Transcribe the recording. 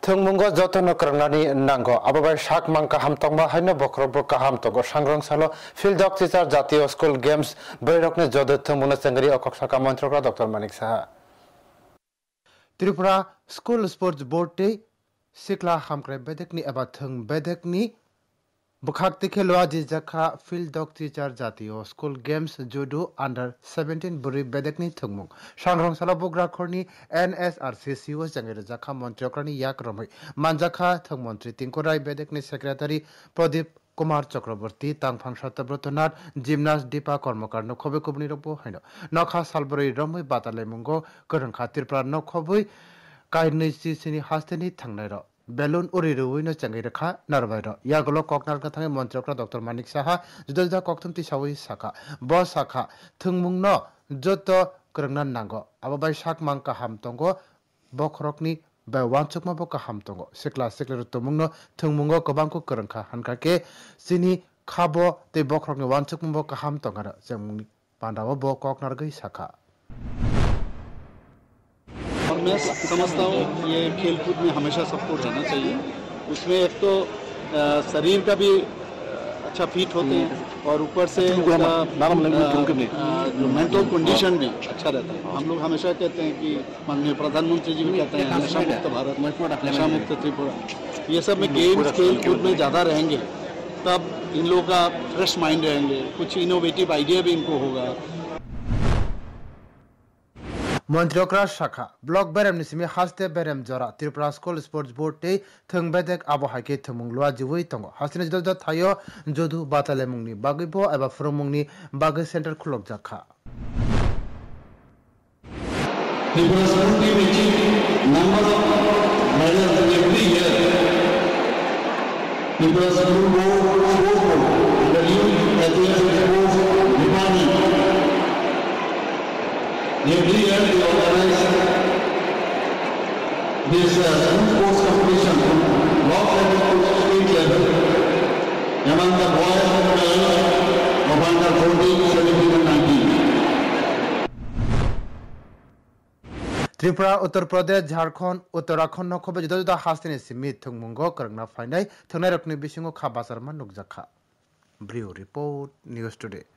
Thungmungo jotono krangani nango ababai shak mang kaham tongma haino bokrobro kaham tongo sangrong salo field dog teacher jatiyo school games beirokne jodot thungmuna chengri okok saka montrokra Dr. Manik Saha Tripura School Sports Board te sikla hamkrai bedekni aba thung bedekni Bukhakti khelwa jijaka field dog teacher jatiyo school games judo under 17 buri bedekni thungmung sangrong sala bogra khorni NSRCCO jangere jakha montrokrani yak romai manjaka thungmantri tingkorai bedekni secretary Pradip Kumar Chakraborty tangphang satabrotonar gymnast Deepa Kormakar no khobe kubni robo haino nokha salbori romai batale mungo korang khatir pra no khobui kainai sini hasteni thangnai ro Belun uri no changai rakha narbairo yagolo koknar kathangai montrokra Dr. Manik Saha juda kokthumti sawi saka bo saka thungmung no joto krangnan nango ababai sak mangka hamtongo bokrokni ba wanchukma boka hamtongo sikla rutumung no thungmungo kobangko krangkha hankake sini khabo te bokrokni wanchukma boka hamtongara jemungni pandawo bo koknar gai saka और मैं समझता हूँ ये खेलकूद में हमेशा सबको रहना चाहिए उसमें एक तो शरीर का भी अच्छा फिट होते हैं और ऊपर से जो मेंटल कंडीशन भी अच्छा रहता है हम लोग हमेशा कहते हैं कि माननीय प्रधानमंत्री जी भी कहते हैं नशा मुक्त भारत नशा मुक्त त्रिपुरा ये सब में गेम्स खेल-कूद में ज़्यादा रहेंगे तब इन लोगों का फ्रेश माइंड रहेंगे कुछ इनोवेटिव आइडिया भी इनको होगा Montrokra Shaka Block Berem Nisimi Haste Berem Jora Tripura School Sports Board Te Thungbedek Abo Hake Thumungloa Jiwi Tongo Hasine Jodo Thayo Jodu Batale Mungni Bagibo Eba Fromungni Bagi Center Klok Jakha Tripura School team achieved number of medals every year. Tripura School Board the new Athletic Sports Department every year they organize this school sports competition from block level to state level among the boys and girls of under 14, 17 and 19. Tripura, Uttar Pradesh, Jharkhand, Uttarakhand no khobe juda hastini simit thungmungo karangna fainai thungnai rokni bisingo khabasarma nukjakha. Brio report News Today.